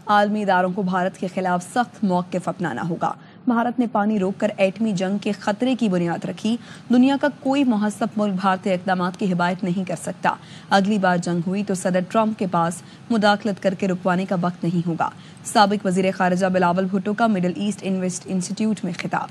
عالمی اداروں کو بھارت کے خلاف سخت موقف اپنانا ہوگا۔ بھارت نے پانی روک کر ایٹمی جنگ کے خطرے کی بنیاد رکھی۔ دنیا کا کوئی مہذب ملک بھارتی اقدامات کی حمایت نہیں کر سکتا۔ اگلی بار جنگ ہوئی تو صدر ٹرمپ کے پاس مداخلت کر کے رکوانے کا وقت نہیں ہوگا۔ سابق وزیر خارجہ بلاول بھٹو کا مڈل ایسٹ انسٹیٹیوٹ میں خطاب۔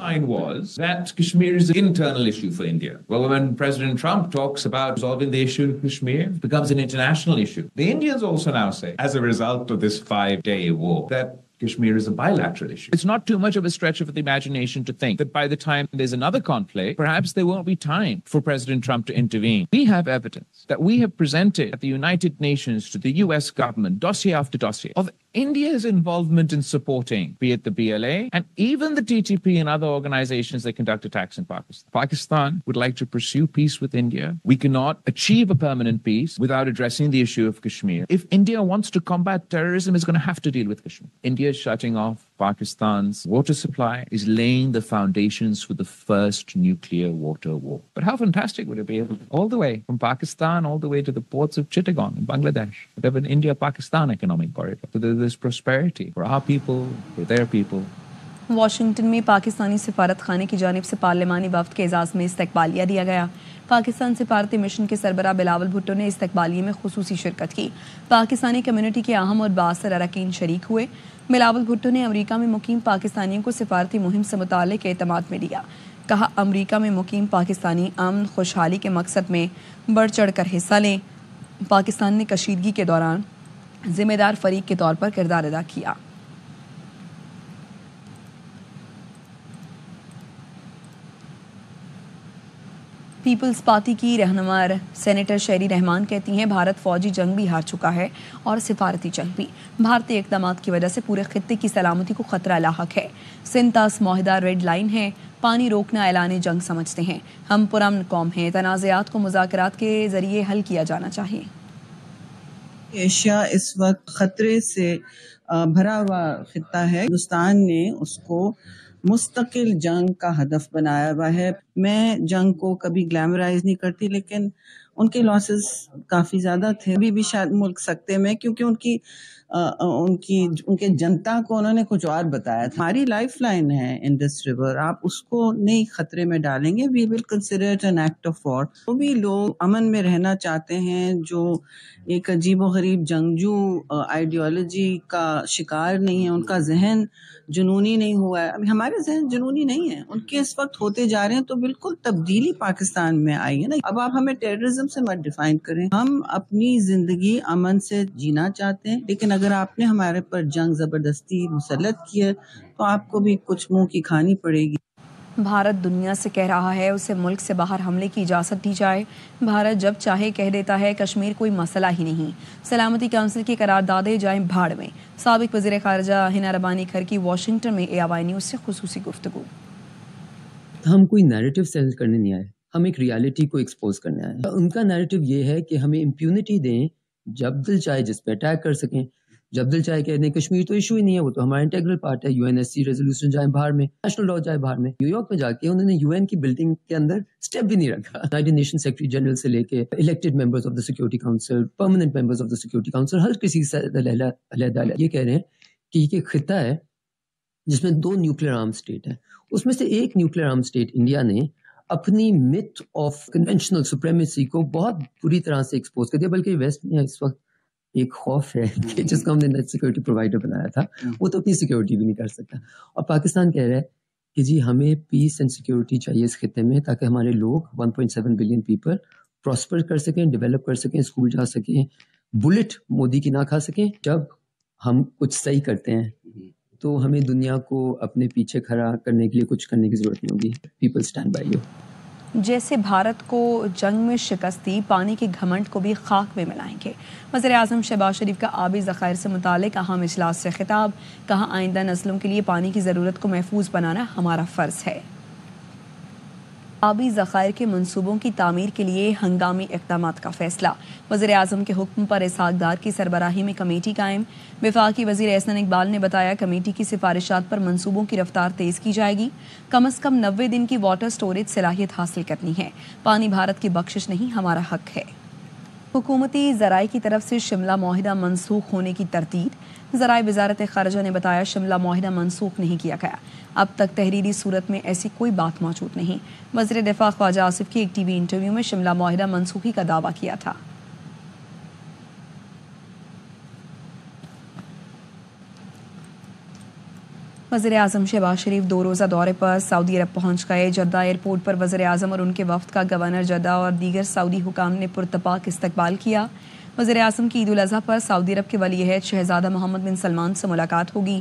Was that Kashmir is an internal issue for India. Well, when President Trump talks about resolving the issue in Kashmir, it becomes an international issue. The Indians also now say, as a result of this 5-day war, that Kashmir is a bilateral issue. It's not too much of a stretch of the imagination to think that by the time there's another conflict, perhaps there won't be time for President Trump to intervene. We have evidence that we have presented at the United Nations to the US government, dossier after dossier, of India's involvement in supporting, be it the BLA and even the TTP and other organizations that conduct attacks in Pakistan. Pakistan would like to pursue peace with India. We cannot achieve a permanent peace without addressing the issue of Kashmir. If India wants to combat terrorism, it's going to have to deal with Kashmir. India is shutting off Pakistan's water supply, is laying the foundations for the first nuclear water war. But how fantastic would it be all the way from Pakistan, all the way to the ports of Chittagong in Bangladesh, whatever an India-Pakistan economic corridor. So there's prosperity for our people, for their people. Washington میں پاکستانی سفارت خانے کی جانب سے پارلیمانی وفد کے اعزاز میں استقبالیہ دیا گیا۔ پاکستان سفارتی مشن کے سربراہ بلاول بھٹو نے استقبالیے میں خصوصی شرکت کی۔ پاکستانی کمیونٹی کے اہم اور بااثر اراکین شریک ہوئے۔ بلاول بھٹو نے امریکہ میں مقیم پاکستانیوں کو سفارتی مہم سے متعلق اعتماد میں لیا۔ کہا، امریکہ میں مقیم پاکستانی امن خوشحالی کے مقصد میں بڑھ چڑھ کر حصہ لیں۔ پاکستان نے کشیدگی کے دوران ذمہ دار فریق کے طور پر کردار ادا کیا۔ پیپلز پارٹی کی رہنما سینیٹر شیری رحمان کہتی ہیں، بھارت فوجی جنگ بھی ہار چکا ہے اور سفارتی جنگ بھی۔ بھارتی اقدامات کی وجہ سے پورے خطے کی سلامتی کو خطرہ لاحق ہے۔ سنتاس معاہدہ ریڈ لائن ہے، پانی روکنا اعلان جنگ سمجھتے ہیں۔ ہم پرامن قوم ہیں، تنازعات کو مذاکرات کے ذریعے حل کیا جانا چاہیے۔ ایشیا اس وقت خطرے سے بھرا ہوا خطہ ہے۔ ہندوستان نے اس کو مستقل جنگ کا ہدف بنایا ہوا ہے۔ میں جنگ کو کبھی گلیمرائز نہیں کرتی، لیکن ان کے لاسز کافی زیادہ تھے۔ ابھی بھی شاید ملک سکتے میں، کیونکہ ان کے جنتا کو انہوں نے کچھ اور بتایا تھا۔ ہماری لائف لائن ہے انڈس ریور، آپ اس کو نہیں خطرے میں ڈالیں گے۔ We will consider it an act of war. وہ بھی لوگ امن میں رہنا چاہتے ہیں، جو ایک عجیب و غریب جنگجو آئیڈیالوجی کا شکار نہیں ہے، ان کا ذہن جنونی نہیں ہوا ہے۔ ابھی ہمارے ذہن جنونی نہیں ہے، ان کے اس وقت ہوتے جا رہے ہیں، تو بالکل تبدیلی پاکستان میں آئی ہے نا۔ اب آپ ہمیں ٹیررزم سے مت ڈیفائن کریں۔ ہم اپنی زندگی امن سے جینا چاہتے ہیں، لیکن اگر آپ نے ہمارے پر جنگ زبردستی مسلط کی ہے تو آپ کو بھی کچھ منہ کی کھانی پڑے گی۔ بھارت دنیا سے کہہ رہا ہے اسے ملک سے باہر حملے کی اجازت دی جائے۔ بھارت جب چاہے کہہ دیتا ہے کشمیر کوئی مسئلہ ہی نہیں، سلامتی کونسل کی قراردادیں جائیں بھاڑ میں۔ سابق وزیر خارجہ ہنا ربانی کھر کی واشنگٹن میں AOI نیوز سے خصوصی گفتگو۔ ہم کوئی نیریٹو سیل کرنے نہیں آئے، ہم ایک ریالٹی کو ایکسپوز کرنے آئے۔ ان کا نیریٹو یہ ہے کہ ہمیں امپیونٹی دیں، جب دل چاہے جس پہ اٹیک کر سکیں، جب دل چاہے کہ نہیں کشمیر تو ایشو ہی نہیں ہے، وہ تو ہمارا انٹیگرل پارٹ ہے، UNSC ریزولوشن جائیں باہر میں، نیشنل لا جائے باہر میں۔ نیو یارک میں جا کے انہوں نے UN کی بلڈنگ کے اندر سٹیپ بھی نہیں رکھا۔ یونائیٹڈ نیشن سیکرٹری جنرل سے لے کے elected members of the security council, permanent members of the security council, ہر کسی سے علیحدہ یہ کہہ رہے ہیں کہ یہ خطہ ہے جس میں 2 نیوکلیئر آرم اسٹیٹ ہیں۔ اس میں سے ایک نیوکلیئر آرم اسٹیٹ انڈیا نے اپنی متھ آف کنونشنل سپریمیسی کو بہت بری طرح سے ایکسپوز کر دیا، بلکہ ویسٹ میں اس وقت ایک خوف ہے کہ جس کو ہم نے نیٹ سیکورٹی پرووائڈر بنایا تھا وہ تو اپنی سیکورٹی بھی نہیں کر سکتا۔ اور پاکستان کہہ رہا ہے کہ جی ہمیں پیس اینڈ سیکورٹی چاہیے اس خطے میں، تاکہ ہمارے لوگ 1.7 بلین پیپل پراسپر کر سکیں، ڈیولپ کر سکیں، اسکول جا سکیں، بلٹ مودی کی نہ کھا سکیں۔ جب ہم کچھ صحیح کرتے ہیں تو ہمیں دنیا کو اپنے پیچھے کھڑا کرنے کے لیے کچھ کرنے کی ضرورت نہیں ہوگی۔ People stand by you. جیسے بھارت کو جنگ میں شکست دی، پانی کے گھمنڈ کو بھی خاک میں ملائیں گے۔ وزیر اعظم شہباز شریف کا آبی ذخائر سے متعلق اہم اجلاس سے خطاب۔ کہا، آئندہ نسلوں کے لیے پانی کی ضرورت کو محفوظ بنانا ہمارا فرض ہے۔ آبی ذخائر کے منصوبوں کی تعمیر کے لیے ہنگامی اقدامات کا فیصلہ۔ وزیر اعظم کے حکم پر اسحاق ڈار کی سربراہی میں کمیٹی قائم۔ وفاقی وزیر احسن اقبال نے بتایا، کمیٹی کی سفارشات پر منصوبوں کی رفتار تیز کی جائے گی۔ کم از کم 90 دن کی واٹر سٹوریج صلاحیت حاصل کرنی ہے۔ پانی بھارت کی بخشش نہیں، ہمارا حق ہے۔ हुकूमती ज़राए की तरफ से शिमला मुआहिदा मनसूख होने की तरतीब। ज़राए वज़ारत ख़ारिजा ने बताया शिमला मुआहिदा मनसूख नहीं किया गया। अब तक तहरीरी सूरत में ऐसी कोई बात मौजूद नहीं। वज़ीर दिफ़ा ख्वाजा आसिफ की एक टीवी इंटरव्यू में शिमला मुआहिदा मनसूखी का दावा किया था। वज़ीर आज़म शहबाज शरीफ 2 रोज़ा दौरे पर सऊदी अरब पहुँच गए। जद्दा एयरपोर्ट पर वज़ीर आज़म और उनके वफ़द का गवर्नर जद्दा और दीगर सऊदी हुकाम ने पुरतपाक इस्तकबाल किया। वज़ीर आज़म की ईद उल अज़हा पर सऊदी अरब के वली-ए-अहद शहज़ादा मोहम्मद बिन सलमान से मुलाकात होगी।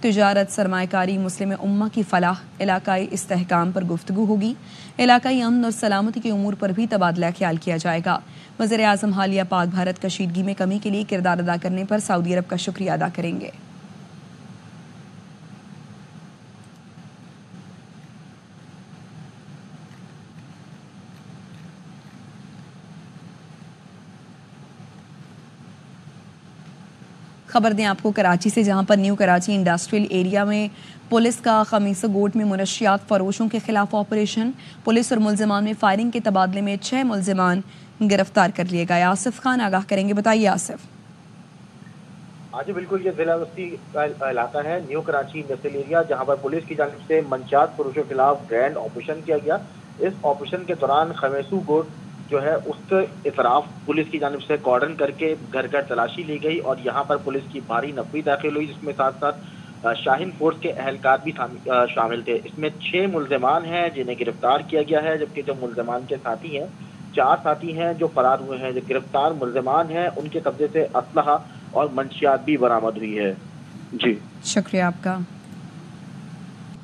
तिजारत, सरमायाकारी, मुस्लिम उम्मा की फलाह, इलाकाई इस्तेहकाम पर गुफ्तगू होगी। इलाकाई अमन और सलामती के उमूर पर भी तबादला ख्याल किया जाएगा। वज़ीर आज़म हालिया पाक भारत कशीदगी में कमी के लिए किरदार अदा करने पर सऊदी अरब का शुक्रिया अदा करेंगे। खबर दें आपको कराची से, जहां पर न्यू कराची इंडस्ट्रियल एरिया में पुलिस का खमीसा गोट में मुनशियात फरोशों के खिलाफ ऑपरेशन। पुलिस और मुलजिमान में फायरिंग के तबादले में 6 मुलजिमान गिरफ्तार कर लिए गए। आसिफ खान आगाह करेंगे, बताइए आसिफ। आज बिल्कुल ये जिला बस्ती का इलाका है, न्यू कराची इंडस्ट्रियल एरिया, जहां पर पुलिस की जानिब से मनशियात फरोशों के खिलाफ ग्रैंड ऑपरेशन किया गया। इस ऑपरेशन के दौरान खमेसू गोट जो है उसके इतराफ पुलिस की जानिब से कॉर्डन करके घर घर तलाशी ली गई और यहाँ पर पुलिस की भारी नफरी दाखिल हुई, जिसमें साथ साथ शाहीन फोर्स के अहलकार भी शामिल थे। इसमें 6 मुलजमान हैं जिन्हें गिरफ्तार किया गया है, जबकि जो मुलजमान के साथी हैं 4 साथी हैं जो फरार हुए हैं। जो गिरफ्तार मुलजमान हैं उनके कब्जे से असलहा और मंशियात भी बरामद हुई है। जी शुक्रिया आपका।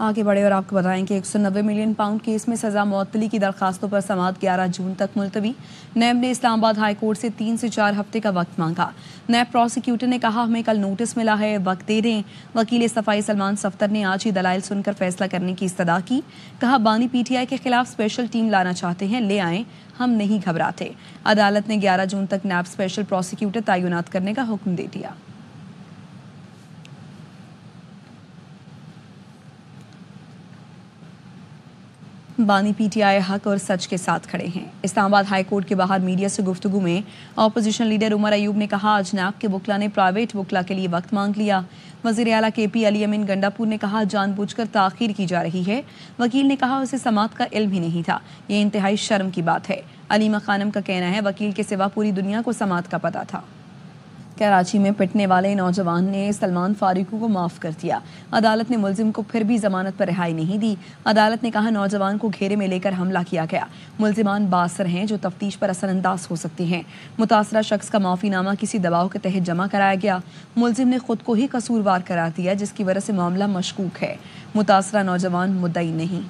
आगे बढ़े और आपको बताएं कि 190 मिलियन पाउंड केस में सजा मुअत्तली की दरखास्तों पर समाअत 11 जून तक मुलतवी। नैब ने इस्लामाबाद हाई कोर्ट से 3 से 4 हफ्ते का वक्त मांगा। नैब प्रोसिक्यूटर ने कहा हमें कल नोटिस मिला है, वक्त दे दें। वकील सफाई सलमान सफ्तर ने आज ही दलाइल सुनकर फैसला करने की इस्तदा की। कहा बानी PTI के खिलाफ स्पेशल टीम लाना चाहते हैं, ले आएं, हम नहीं घबराते। अदालत ने 11 जून तक नैब स्पेशल प्रोसिक्यूटर तैनात करने का हुक्म दे दिया। बानी PTI हक और सच के साथ खड़े हैं। इस्लामाबाद हाई कोर्ट के बाहर मीडिया से गुफ्तगू में अपोजिशन लीडर उमर अयूब ने कहा आज नैब के वकला ने प्राइवेट वकला के लिए वक्त मांग लिया। वज़ीर आला KP अली अमीन गंडापुर ने कहा जानबूझकर ताख़ीर की जा रही है। वकील ने कहा उसे समाअत का इल्म ही नहीं था, ये इंतहाई शर्म की बात है। अलीमा खानम का कहना है वकील के सिवा पूरी दुनिया को समाअत का पता था। कराची में पिटने वाले नौजवान ने सलमान फारूकी को माफ कर दिया। अदालत ने मुलजिम को फिर भी जमानत पर रिहाई नहीं दी। अदालत ने कहा नौजवान को घेरे में लेकर हमला किया गया। मुलजिमान बासर हैं जो तफ्तीश पर असरअंदाज हो सकते हैं। मुतासरा शख्स का माफीनामा किसी दबाव के तहत जमा कराया गया। मुलजिम ने खुद को ही कसूरवार करार दिया, जिसकी वजह से मामला मशकूक है। मुतासरा नौजवान मुद्दई नहीं।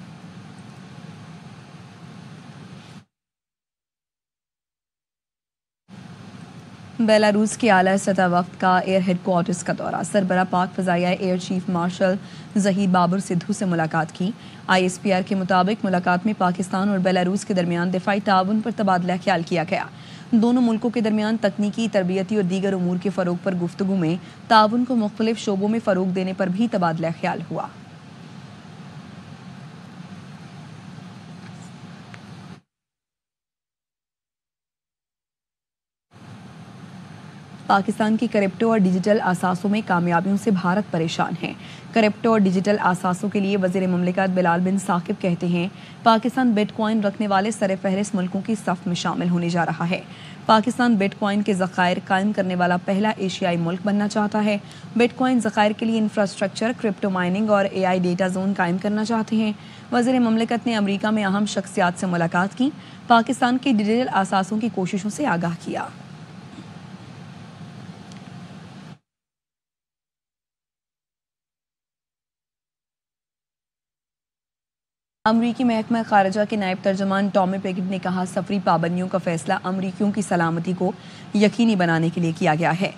बेलारूस के आला सतह वक्त का एयर हेडक्वार्टर्स का दौरा। सरबरा पाक फ़ज़ाइया air chief marshal Zaheer Babar Sidhu से मुलाकात की। ISPR के मुताबिक मुलाकात में पाकिस्तान और बेलारूस के दरमियान दिफाई ताउन पर तबादला ख्याल किया गया। दोनों मुल्कों के दरमियान तकनीकी, तरबियती और दीगर उमूर के फ़रोग पर गुफ्तगू में ताउन को मुख्तलिफ शोबों में फ़रोग देने पर भी तबादला ख्याल हुआ। पाकिस्तान की क्रिप्टो और डिजिटल असासों में कामयाबियों से भारत परेशान है। क्रिप्टो और डिजिटल असासों के लिए वज़ीर मुमलिकत बिलाल बिन साकिब कहते हैं पाकिस्तान बिटकॉइन रखने वाले सरफ़हरिस्त मुल्कों की सफ़ में शामिल होने जा रहा है। पाकिस्तान बिटकॉइन के ज़खायर कायम करने वाला पहला एशियाई मुल्क बनना चाहता है। बिटकॉइन ज़खायर के लिए इंफ्रास्ट्रक्चर, क्रिप्टो माइनिंग और AI डेटा जोन कायम करना चाहते हैं। वज़ीर मुमलिकत ने अमरीका में अहम शख्सियात से मुलाकात की। पाकिस्तान के डिजिटल असासों की कोशिशों से आगाह किया। अमरीकी महकमा खारजा के नायब तर्जमान टॉमी पिकेट ने कहा सफरी पाबंदियों का फैसला अमरीकियों की सलामती को यकीनी बनाने के लिए किया गया है।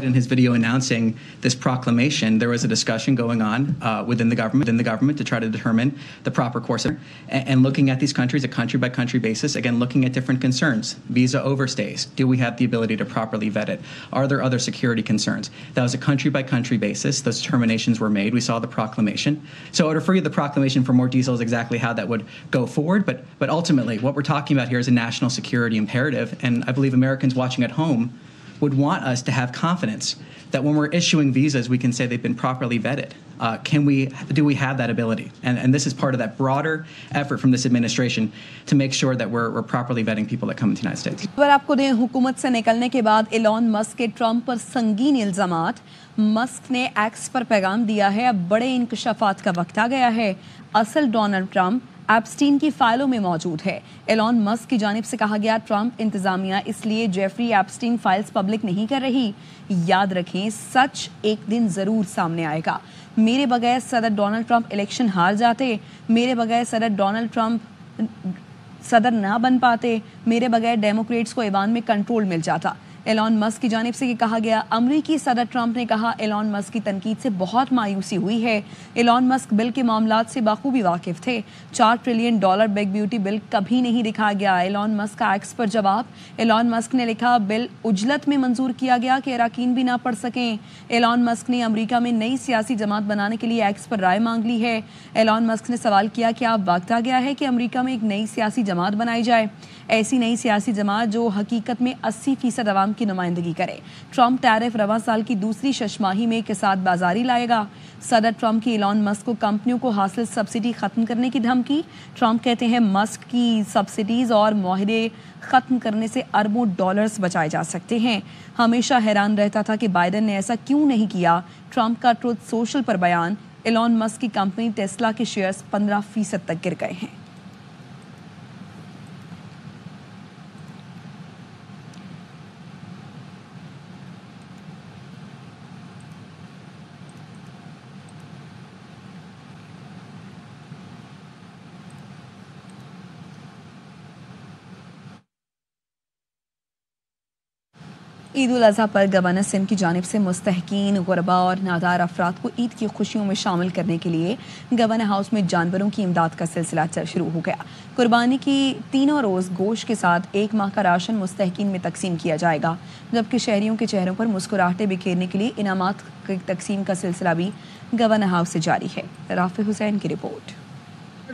In his video announcing this proclamation, there was a discussion going on within the government to try to determine the proper course and looking at these countries, a country-by-country basis, again, looking at different concerns. Visa overstays. Do we have the ability to properly vet it? Are there other security concerns? That was a country-by-country basis. Those determinations were made. We saw the proclamation. So I would refer you to the proclamation for more details exactly how that would go forward. But ultimately, what we're talking about here is a national security imperative, and I believe Americans watching at home would want us to have confidence that when we're issuing visas, we can say they've been properly vetted. Do we have that ability? And this is part of that broader effort from this administration to make sure that we're properly vetting people that come into the United States. पर आपको दें, हुकूमत से निकलने के बाद Elon Musk के Trump पर संगीन इल्जामात। मस्क ने एक्स पर पैगाम दिया है, अब बड़े इंकशाफात का वक्त आ गया है। असल डोनाल्ड ट्रंप एप्स्टीन की फाइलों में मौजूद है। एलॉन मस्क की जानिब से कहा गया, ट्रंप इंतजामिया इसलिए जेफरी एप्स्टीन फाइल्स पब्लिक नहीं कर रही। याद रखें, सच एक दिन जरूर सामने आएगा। मेरे बगैर सदर डोनाल्ड ट्रंप इलेक्शन हार जाते, मेरे बगैर सदर डोनाल्ड ट्रंप सदर ना बन पाते, मेरे बगैर डेमोक्रेट्स को ईवान में कंट्रोल मिल जाता। एलॉन मस्क की जानिब से ये कहा गया। अमरीकी सदर ट्रंप ने कहा, एलॉन मस्क की तनकीद से बहुत मायूसी हुई है। एलॉन मस्क बिल के मामलात से बाखूबी वाकिफ थे। $4 ट्रिलियन बिग ब्यूटी बिल कभी नहीं दिखाया गया। एलॉन मस्क का एक्स पर जवाब। एलॉन मस्क ने लिखा, बिल उजलत में मंजूर किया गया कि अराकीन भी ना पढ़ सकें। एलॉन मस्क ने अमरीका में नई सियासी जमात बनाने के लिए एक्स पर राय मांग ली है। एलॉन मस्क ने सवाल किया कि अब वक्त आ गया है कि अमरीका में एक नई सियासी जमात बनाई जाए, ऐसी नई सियासी जमात जो हकीकत में 80% अवाम की नुमाइंदगी करे। ट्रंप टैरिफ रवा साल की दूसरी शशमाही में किसात बाजारी लाएगा। सदर ट्रंप की एलॉन मस्क को कंपनियों को हासिल सब्सिडी खत्म करने की धमकी। ट्रंप कहते हैं, मस्क की सब्सिडीज और मुआहदे खत्म करने से अरबों डॉलर्स बचाए जा सकते हैं। हमेशा हैरान रहता था कि बाइडेन ने ऐसा क्यों नहीं किया। ट्रंप का ट्रुथ सोशल पर बयान। एलॉन मस्क की कंपनी टेस्ला के शेयर्स 15% तक गिर गए हैं। ईद उल अज़हा पर गवर्नर सिंध की जानिब से मुस्तहकीन, गुरबा और नादार अफराद को ईद की खुशियों में शामिल करने के लिए गवर्नर हाउस में जानवरों की इमदाद का सिलसिला शुरू हो गया। कुर्बानी की तीनों रोज़ गोश्त के साथ 1 माह का राशन मुस्तहकीन में तकसीम किया जाएगा, जबकि शहरियों के चेहरों पर मुस्कुराहटें बिखेरने के लिए इनामात की तकसीम का सिलसिला भी गवर्नर हाउस से जारी है। राफे हुसैन की रिपोर्ट।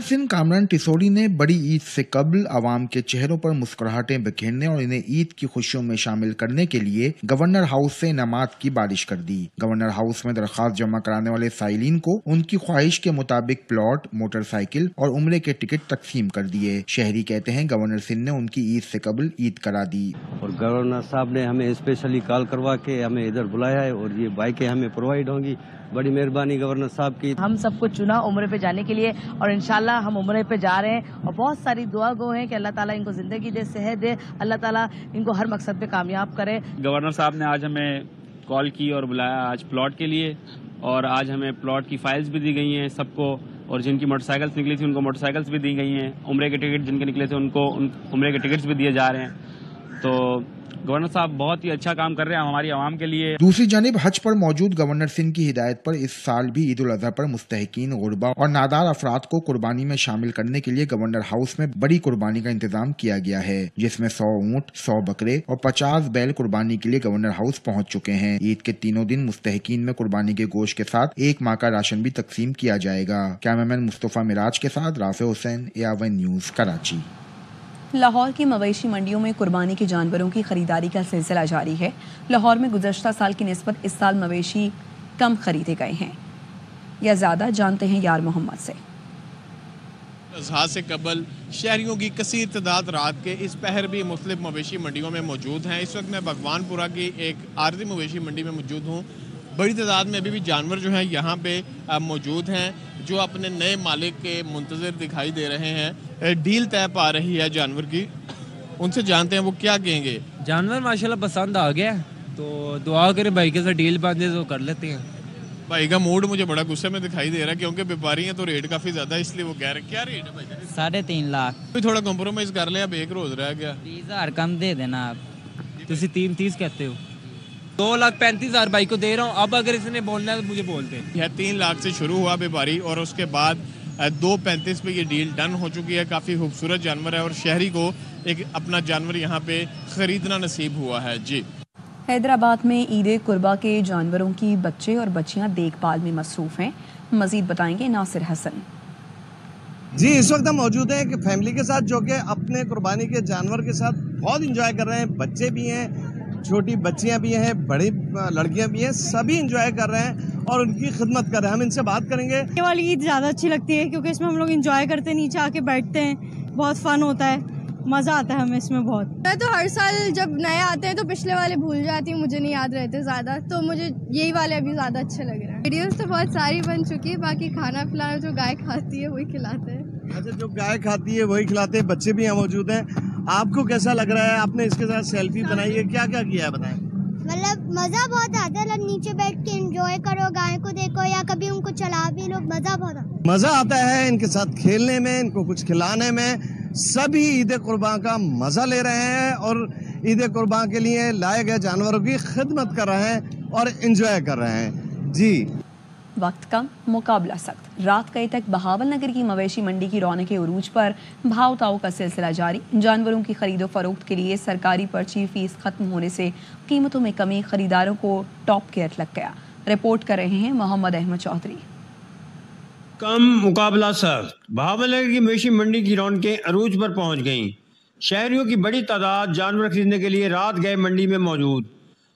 सिंध कामरान टिसोड़ी ने बड़ी ईद से कबल आवाम के चेहरों पर मुस्कुराहटें बिखेरने और इन्हें ईद की खुशियों में शामिल करने के लिए गवर्नर हाउस से इनामात की बारिश कर दी। गवर्नर हाउस में दरख्वास्त जमा कराने वाले साइलिन को उनकी ख्वाहिश के मुताबिक प्लॉट, मोटरसाइकिल और उम्रे के टिकट तकसीम कर दिए। शहरी कहते हैं, गवर्नर सिंध ने उनकी ईद से कबल ईद करा दी। और गवर्नर साहब ने हमें स्पेशली कॉल करवा के हमें इधर बुलाया है और ये बाइकें हमें प्रोवाइड होंगी। बड़ी मेहरबानी गवर्नर साहब की। हम सबको चुना उम्रे पे जाने के लिए और इंशाल्लाह हम उम्रे पे जा रहे हैं और बहुत सारी दुआ गो हैं कि अल्लाह ताला इनको जिंदगी दे, सेहत दे, अल्लाह ताला इनको हर मकसद पे कामयाब करे। गवर्नर साहब ने आज हमें कॉल की और बुलाया आज प्लॉट के लिए, और आज हमें प्लॉट की फाइल्स भी दी गई हैं सबको, और जिनकी मोटरसाइकिल्स निकली थी उनको मोटरसाइकिल्स भी दी गई हैं। उम्रे के टिकट जिनके निकले थे उनको उम्रे के टिकट्स भी दिए जा रहे हैं। तो गवर्नर साहब बहुत ही अच्छा काम कर रहे हैं हमारी आवाम के लिए। दूसरी जानिब हज पर मौजूद गवर्नर सिंध की हिदायत पर इस साल भी ईद उल अजहा पर मुस्तहकीन, गुरबा और नादार अफराद को कुर्बानी में शामिल करने के लिए गवर्नर हाउस में बड़ी कुर्बानी का इंतजाम किया गया है, जिसमें 100 ऊँट, 100 बकरे और 50 बैल कुर्बानी के लिए गवर्नर हाउस पहुँच चुके हैं। ईद के तीनों दिन मुस्तहकीन में कुर्बानी के गोश्त के साथ 1 माह का राशन भी तकसीम किया जाएगा। कैमरामैन मुस्तफा मिराज के साथ Rafe Hussain, AR1 news, Karachi. Lahore की मवेशी मंडियों में कुर्बानी के जानवरों की खरीदारी का सिलसिला जारी है। लाहौर में गुज़श्ता साल की निस्बत इस साल मवेशी कम खरीदे गए हैं या ज़्यादा, जानते हैं यार मोहम्मद से। अज़हा से कबल शहरियों की कसीर तादाद रात के इस पहर भी मुख्तलिफ मवेशी मंडियों में मौजूद हैं। इस वक्त मैं भगवानपुरा की एक आर्जी मवेशी मंडी में मौजूद हूँ। बड़ी तादाद में अभी भी जानवर जो हैं यहाँ पे मौजूद हैं, जो अपने नए मालिक के मुंतज़िर दिखाई दे रहे हैं। डील तय पा रही है जानवर की, उनसे जानते हैं वो क्या कहेंगे। जानवर माशाल्लाह पसंद आ गया, तो दुआ करें भाई के साथ डील बांधे तो कर लेते हैं। भाई का मूड मुझे बड़ा गुस्से में दिखाई दे रहा है, क्योंकि व्यापारी हैं तो रेट काफ़ी ज़्यादा, इसलिए वो कह रहे हैं। क्या रेट है भाई? 3.5 लाख। थोड़ा कॉम्प्रोमाइज़ कर ले, अब एक रोज़ रह गया। 30,000 कम दे देना आप। तुसी 3.30 कहते हो। 2,35,000 भाई को दे रहा हूँ, अब अगर इसने बोलना है तो मुझे बोल दे। यह 3 लाख से शुरू हुआ व्यापारी और उसके बाद 2.35 पे ये डील डन हो चुकी है। काफ़ी खूबसूरत जानवर है और शहरी को एक अपना जानवर यहाँ पे खरीदना नसीब हुआ है। जी, हैदराबाद में ईद कुर्बा के जानवरों की बच्चे और बच्चियां देखभाल में मसरूफ हैं। मजीद बताएंगे नासिर हसन। जी, इस वक्त हम मौजूद हैं एक फैमिली के साथ जो कि अपने कुर्बानी के जानवर के साथ बहुत इंजॉय कर रहे हैं। बच्चे भी हैं, छोटी बच्चियां भी हैं, बड़ी लड़कियां भी हैं, सभी इंजॉय कर रहे हैं और उनकी खिदमत कर रहे हैं। हम इनसे बात करेंगे। ये वाली ईद ज़्यादा अच्छी लगती है क्योंकि इसमें हम लोग इंजॉय करते हैं, नीचे आके बैठते हैं, बहुत फन होता है, मज़ा आता है हमें इसमें बहुत। मैं तो हर साल जब नए आते हैं तो पिछले वाले भूल जाती हूँ, मुझे नहीं याद रहते ज़्यादा, तो मुझे यही वाले अभी ज़्यादा अच्छे लग रहे हैं। वीडियोस तो बहुत सारी बन चुकी है, बाकी खाना पिलाना जो गाय खाती है वही खिलाते हैं। अच्छा, जो गाय खाती है वही खिलाते हैं। बच्चे भी यहाँ मौजूद हैं। आपको कैसा लग रहा है? आपने इसके साथ सेल्फी बनाई है, क्या क्या किया है बताएं। मतलब मज़ा बहुत आता है, नीचे बैठ के एंजॉय करो, गाय को देखो या कभी उनको चला भी लो, मज़ा बहुत आता है। मज़ा आता है इनके साथ खेलने में, इनको कुछ खिलाने में। सभी ईद कुर्बान का मज़ा ले रहे हैं और ईद कुर्बान के लिए लाए गए जानवरों की खिदमत कर रहे हैं और एंजॉय कर रहे हैं। जी, वक्त कम, मुकाबला सख्त। रात कई तक बहावल नगर की मवेशी मंडी की रौनक के उरूज पर भाव ताव का सिलसिला जारी। जानवरों की खरीदो फरोख्त के लिए सरकारी पर्ची फीस खत्म होने से कीमतों में कमी, खरीदारों को टॉप केयर लग गया। रिपोर्ट कर रहे हैं मोहम्मद अहमद चौधरी। कम, मुकाबला सख्त। बहावल नगर की मवेशी मंडी की रौनकें अरूज पर पहुंच गईं। शहरियों की बड़ी तादाद जानवर खरीदने के लिए रात गए मंडी में मौजूद।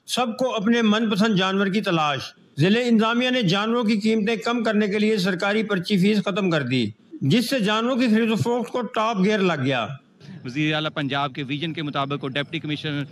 सबको अपने मनपसंद जानवर की तलाश। जिले इंतजामिया ने जानवरों की कीमतें कम करने के लिए सरकारी पर्ची फीस खत्म कर दी, जिससे जानवरों की खरीदो फरोख्त को टॉप गियर लग गया। वज़ीर आला पंजाब के विजन के मुताबिक और डिप्टी कमिश्नर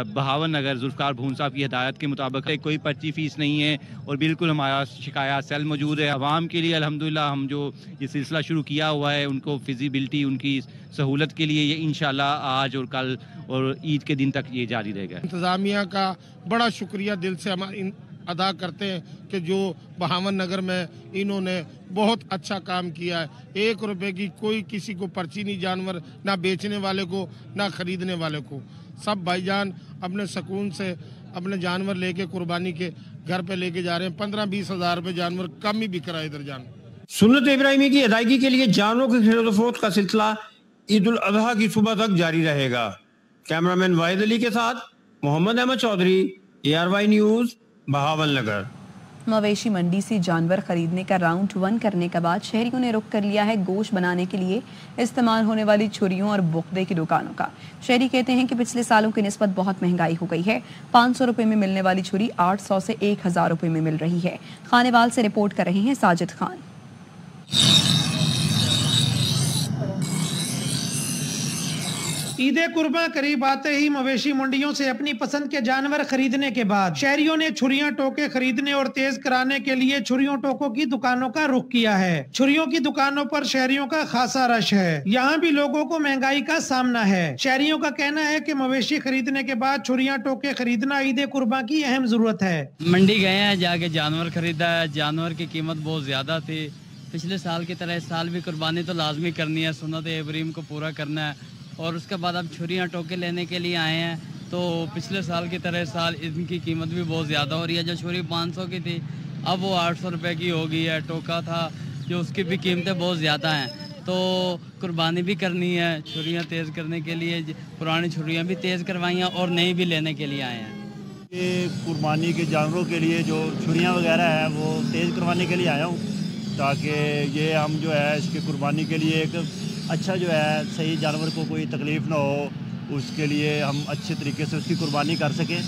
बहावल नगर जुल्फ़िकार भून साहब की हिदायत के मुताबिक कोई पर्ची फीस नहीं है और बिल्कुल हमारा शिकायत सेल मौजूद है। आवाम के लिए अल्हम्दुलिल्लाह हम जो ये सिलसिला शुरू किया हुआ है, उनको फिजिबिलिटी, उनकी सहूलत के लिए ये इंशाल्लाह आज और कल और ईद के दिन तक ये जारी रहेगा। इंतज़ामिया का बड़ा शुक्रिया दिल से हम अदा करते हैं कि जो बहावल नगर में इन्होंने बहुत अच्छा काम किया है। 1 रुपए की कोई किसी को पर्ची नहीं, जानवर ना बेचने वाले को ना खरीदने वाले को। सब भाईजान अपने सुकून से अपने जानवर लेके कुर्बानी के घर पे लेके जा रहे हैं। 15-20 हज़ार रुपए जानवर कम ही बिक रहा है इधर जानवर। सुन्नत इब्राहिमी की अदायगी के लिए जानवरों की खरीद फरोख्त का सिलसिला ईद उल अजहा की सुबह तक जारी रहेगा। कैमरामैन वाहिद अली के साथ मोहम्मद अहमद चौधरी, ARY न्यूज़, बहावल नगर। मवेशी मंडी से जानवर खरीदने का राउंड 1 करने के बाद शहरियों ने रुख कर लिया है गोश्त बनाने के लिए इस्तेमाल होने वाली छुरियों और बुख्दे की दुकानों का। शहरी कहते हैं कि पिछले सालों की निस्बत बहुत महंगाई हो गई है। 500 रुपए में मिलने वाली छुरी 800 से 1000 रुपए में मिल रही है। खानेवाल से रिपोर्ट कर रहे हैं साजिद खान। ईद कुर्बान करीब आते ही मवेशी मंडियों से अपनी पसंद के जानवर खरीदने के बाद शहरियों ने छुरियां टोके खरीदने और तेज कराने के लिए छुरियों टोकों की दुकानों का रुख किया है। छुरियों की दुकानों पर शहरियों का खासा रश है। यहाँ भी लोगों को महंगाई का सामना है। शहरियों का कहना है कि मवेशी खरीदने के बाद छुरियां टोके खरीदना ईद कुर्बान की अहम जरूरत है। मंडी गए हैं, जाके जानवर खरीदा है। जानवर की कीमत बहुत ज्यादा थी। पिछले साल की तरह इस साल भी कुर्बानी तो लाजमी करनी है, सुन्नत इब्राहीम को पूरा करना है। और उसके बाद अब छुरियां टोके लेने के लिए आए हैं, तो पिछले साल की तरह साल इनकी कीमत भी बहुत ज़्यादा हो रही है। जो छुरी 500 की थी अब वो 800 रुपये की हो गई है। टोका था जो उसकी भी कीमतें बहुत ज़्यादा हैं, तो कुर्बानी भी करनी है। छुरियां तेज़ करने के लिए पुरानी छुरियां भी तेज़ करवाई हैं और नई भी लेने के लिए आए हैं। ये कुर्बानी के जानवरों के लिए जो छुरियां वगैरह हैं वो तेज़ करवाने के लिए आया हूँ, ताकि ये हम जो है इसकी कुर्बानी के लिए एक अच्छा जो है सही जानवर को कोई तकलीफ़ ना हो, उसके लिए हम अच्छे तरीके से उसकी कुर्बानी कर सकें,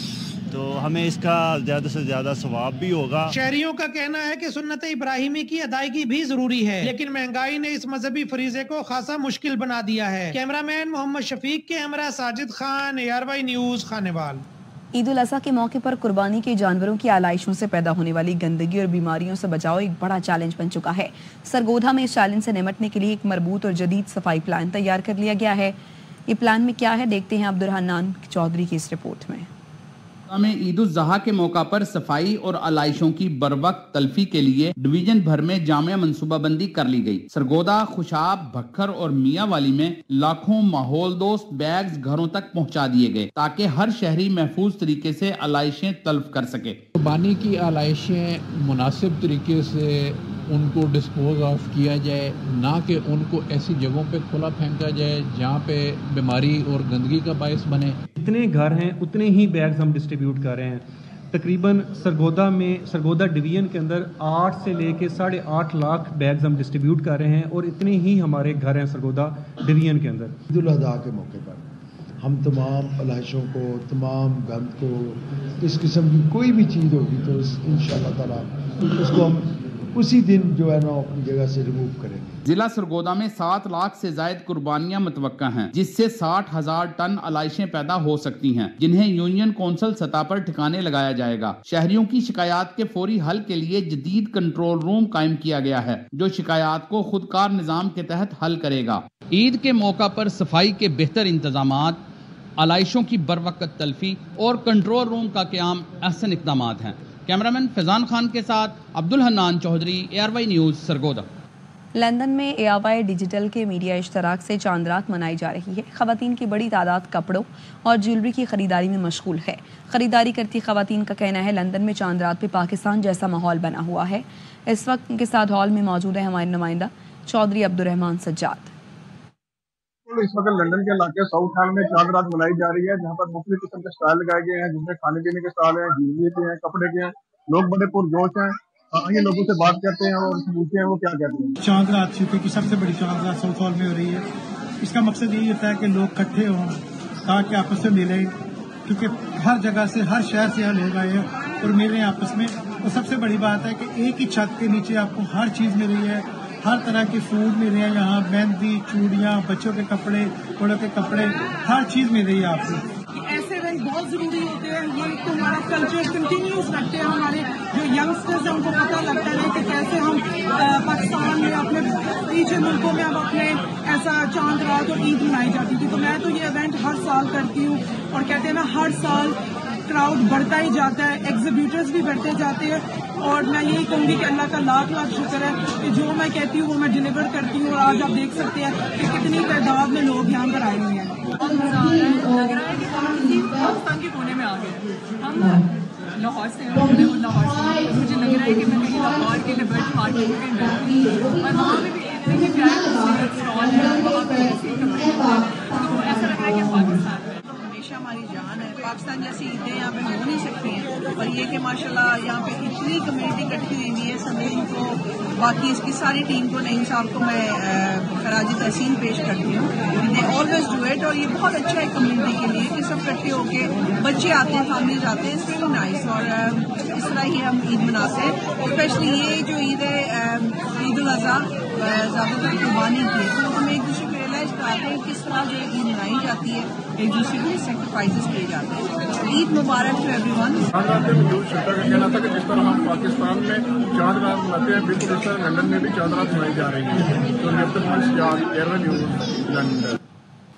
तो हमें इसका ज़्यादा से ज़्यादा सवाब भी होगा। शहरियों का कहना है कि सुन्नत इब्राहिमी की अदायगी भी जरूरी है, लेकिन महंगाई ने इस मजहबी फरीजे को खासा मुश्किल बना दिया है। कैमरामैन मोहम्मद शफीक के हमरा साजिद खान, ARY न्यूज़, खानेवाल। ईद उल अज़हा के मौके पर कुर्बानी के जानवरों की आलाइशों से पैदा होने वाली गंदगी और बीमारियों से बचाव एक बड़ा चैलेंज बन चुका है। सरगोधा में इस चैलेंज से निपटने के लिए एक मरबूत और जदीद सफाई प्लान तैयार कर लिया गया है। ये प्लान में क्या है, देखते हैं अब्दुल हन्नान चौधरी की इस रिपोर्ट में। में ईद उल ज़ुहा के मौका पर सफाई और आलाइशों की बरवक्त तल्फी के लिए डिवीजन भर में जामिया मनसूबाबंदी कर ली गई। सरगोदा, खुशाब, भक्खर और मियाँवाली में लाखों माहौल दोस्त बैग्स घरों तक पहुंचा दिए गए ताकि हर शहरी महफूज तरीके से आलाइशें तल्फ कर सके। कुर्बानी की आलाइशें मुनासिब तरीके से उनको डिस्पोज ऑफ किया जाए, ना कि उनको ऐसी जगहों पे खुला फेंका जाए जहाँ पे बीमारी और गंदगी का बायस बने। जितने घर हैं उतने ही बैग्स हम डिस्ट्रीब्यूट कर रहे हैं। तकरीबन सरगोदा डिवीजन के अंदर 8 से लेके 8.5 लाख बैग्स हम डिस्ट्रीब्यूट कर रहे हैं और इतने ही हमारे घर हैं सरगोदा डिवीजन के अंदर। ईद उल अज़हा के मौके पर हम तमाम आलाइशों को, तमाम गंद को, इस किस्म की कोई भी चीज़ होगी तो इंशाअल्लाह ताला उसको हम उसी दिन जो है ना अपनी जगह से रिमूव करेंगे। जिला सरगोदा में 7 लाख से जायद कुर्बानियां मुतवक्का हैं, जिससे 60,000 टन आलाइशें पैदा हो सकती हैं, जिन्हें यूनियन कौंसिल सतह पर ठिकाने लगाया जाएगा। शहरियों की शिकायत के फौरी हल के लिए जदीद कंट्रोल रूम कायम किया गया है, जो शिकायत को खुदकार निजाम के तहत हल करेगा। ईद के मौका पर सफाई के बेहतर इंतजामात, आलाइशों की बरवक्त तल्फी और कंट्रोल रूम का क़याम अहसन इक़दामात हैं। कैमरामैन फैजान खान के साथ Abdul Hannan Chaudhry, ARY news, Sargodha. London में ARY डिजिटल के मीडिया इश्तराक से चांद रात मनाई जा रही है। ख़वातीन की बड़ी तादाद कपड़ों और ज्वेलरी की खरीदारी में मशगूल है। खरीदारी करती ख़वातीन का कहना है लंदन में चांद रात पे पाकिस्तान जैसा माहौल बना हुआ है। इस वक्त उनके साथ हॉल में मौजूद है हमारे नुमाइंदा चौधरी अब्दुर्रहमान सज्जाद। इस वक्त लंदन के इलाके साउथ हॉल में चांद रात मनाई जा रही है, जहाँ पर मुख्तलिफ किस्म के स्टाइल लगाए गए हैं, जिसमें खाने पीने के स्टाइल हैं, ज्वेलरी के हैं, कपड़े के हैं। लोग बड़े पुरजोश हैं। आइए लोगों से बात करते हैं और पूछते हैं वो क्या कहते हैं। चांद रात यूके की सबसे बड़ी चांद रात साउथ हॉल में हो रही है। इसका मकसद यही होता है कि लोग इकट्ठे हों ताकि आपस में मिलें, क्योंकि हर जगह से, हर शहर से यहाँ लोग आए हैं और मिल रहे हैं आपस में। और सबसे बड़ी बात है कि एक ही छत के नीचे आपको हर चीज़ मिल रही है, हर तरह के फूड मिल रहे हैं यहाँ, मेहंदी, चूड़ियाँ, बच्चों के कपड़े, बड़ों के कपड़े, हर चीज़ मिल रही है आपको। ऐसे इवेंट बहुत ज़रूरी होते हैं, ये तो हमारा कल्चर कंटिन्यूस रखते हैं। हमारे जो यंगस्टर्स हैं उनको पता लगता है कि कैसे हम पाकिस्तान में, अपने पीछे मुल्कों में अब अपने ऐसा चांद रात और ईद मनाई जाती थी। तो मैं तो ये इवेंट हर साल करती हूँ और कहते हैं ना, हर साल क्राउड बढ़ता ही जाता है, एग्जीब्यूटर्स भी बढ़ते जाते हैं। और मैं यही कहूँगी कि अल्लाह का लाख लाख शुक्र है कि जो मैं कहती हूँ वो मैं डिलीवर करती हूँ। और आज आप देख सकते हैं कि कितनी तादाद में लोग यहाँ पर आए हुए हैं। लग रहा है कि हम पाकिस्तान के कोने में आ गए। हम लाहौर से हैं, लाहौर से मुझे लग रहा है कि मैं कहीं लाहौर के लिबर्टी मार्केट में बैठी हूँ और वहाँ पे भी इतने प्यारे स्टॉल है, वहाँ पे ऐसे कपड़े हैं, तो ऐसा लग रहा है कि पाकिस्तान में हमेशा हमारी जान है। पाकिस्तान जैसी ईदें यहाँ पे हो नहीं सकती हैं। और ये कि माशाल्लाह यहाँ पे इतनी कम्युनिटी इकट्ठी हुई है, समीन को, बाकी इसकी सारी टीम को, नईम साहब को मैं खराज तहसीन पेश करती हूँ। They always do it. और ये बहुत अच्छा है कम्युनिटी के लिए कि सब इकट्ठे होके, बच्चे आते हैं, फैमिलीज आते हैं, इट्स रियली नाइस। और इस तरह ही हम ईद मनाते हैं। स्पेशली ये जो ईद है ईद उल अज़हा, ज़्यादातर कुर्बानी की, तो हम एक दूसरे को रियलाइज कराते हैं किस तरह जो ईद मनाई जाती है, एक दूसरे के सेक्रीफाइसेस किए जाते हैं। ईद मुबारक टू एवरीवन। चांद रात में मौजूद श्रोता का कहना था कि जिस तरह हम पाकिस्तान में चांद रात मनाते हैं, बिल्कुल इस तरह लंदन में भी चांद रात मनाई जा रही है। तो ARY न्यूज़, लंदन।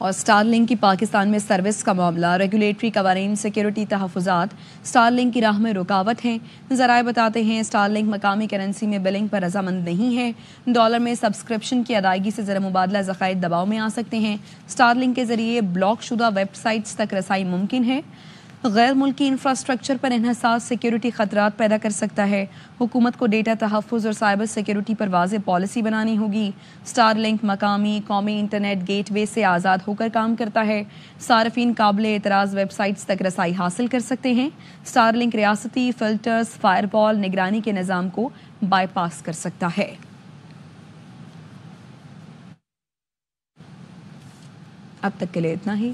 और स्टारलिंक की पाकिस्तान में सर्विस का मामला, रेगुलेटरी कवानीन, सिक्योरिटी तहफ़्फ़ुज़ात स्टारलिंक की राह में रुकावट हैं। ज़राए बताते हैं स्टारलिंक मकामी करेंसी में बिलिंग पर रजामंद नहीं है। डॉलर में सब्सक्रिप्शन की अदायगी से ज़र मुबादला ज़खायर दबाव में आ सकते हैं। स्टारलिंक के ज़रिए ब्लॉक शुदा वेबसाइट्स तक रसाई मुमकिन है। गैर मुल्की इंफ्रास्ट्रक्चर पर इन्हसार सिक्योरिटी खतरात पैदा कर सकता है। हुकूमत को डेटा तहफ़्फ़ुज़ और साइबर सिक्योरिटी पर वाज़ेह पॉलिसी बनानी होगी। स्टारलिंक मकामी कौमी इंटरनेट गेटवे से आज़ाद होकर काम करता है। सार्फिन काबिल एतराज़ वेबसाइट्स तक रसाई हासिल कर सकते हैं। स्टारलिंक रियासती फ़िल्टर्स, फायरवॉल, निगरानी के निज़ाम को बाईपास कर सकता है। अब तक के लिए इतना ही।